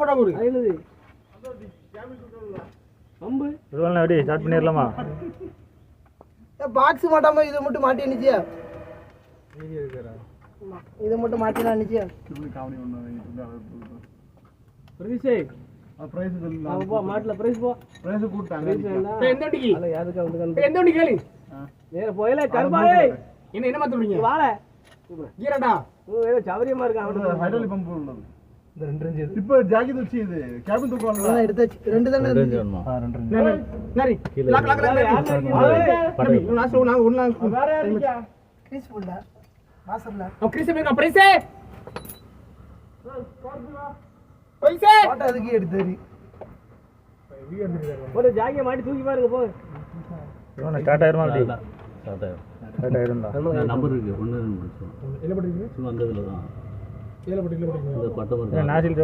போட்டா போடு என்னது அம்பு இதுவெல்லாம் எப்படி ஸ்டார்ட் பண்ணிடலாமா? பாக்ஸ் மாட்டாம இதை மட்டும் மாட்டி நிச்சியா இதை மட்டும் மாட்டினா நிச்சியா பிரைஸே பிரைஸ் போ மாட்டல பிரைஸ் போ பிரைஸ் கூட்டாங்க எந்த வண்டிக்கு அல யாருக்கு வந்து எந்த வண்டி கேளு நேர போயல கர்பாயே என்ன மாத்துறீங்க வாள கீரடா ஏதோ சவரியமா இருக்கான் ஹைட்ராலிக் பம்ப் உள்ளது இந்த 2 ரேஞ்ச் இப்போ ஜாக்கி வச்சு இது கேபின் தூக்கறல எடுத்தாச்சு 2 தான வேணுமா? 2 ரேஞ்ச் நரி லாக் தம்பி நான் சொல்ல நான் ஒண்ணா வேற யாரிக்கா கிரீஸ் போடா வாசல்ல கிரீஸ் மேங்க பிரைஸே பைசே போட்டோ அதுக்கு எடுத்துரி ஒரு ஜாகிய மாட்டி தூக்கி பாருங்க போ இவன ஸ்டார்ட் ஆயிருமா அப்படி? ஸ்டார்ட் ஆயிரும்டா. நம்பர் இருக்கு 1 2 3 என்ன பண்றீங்க சும்மா அந்த இதுல தான் ஏல பட்டில பண்றீங்க இந்த பட்டம் நாசில்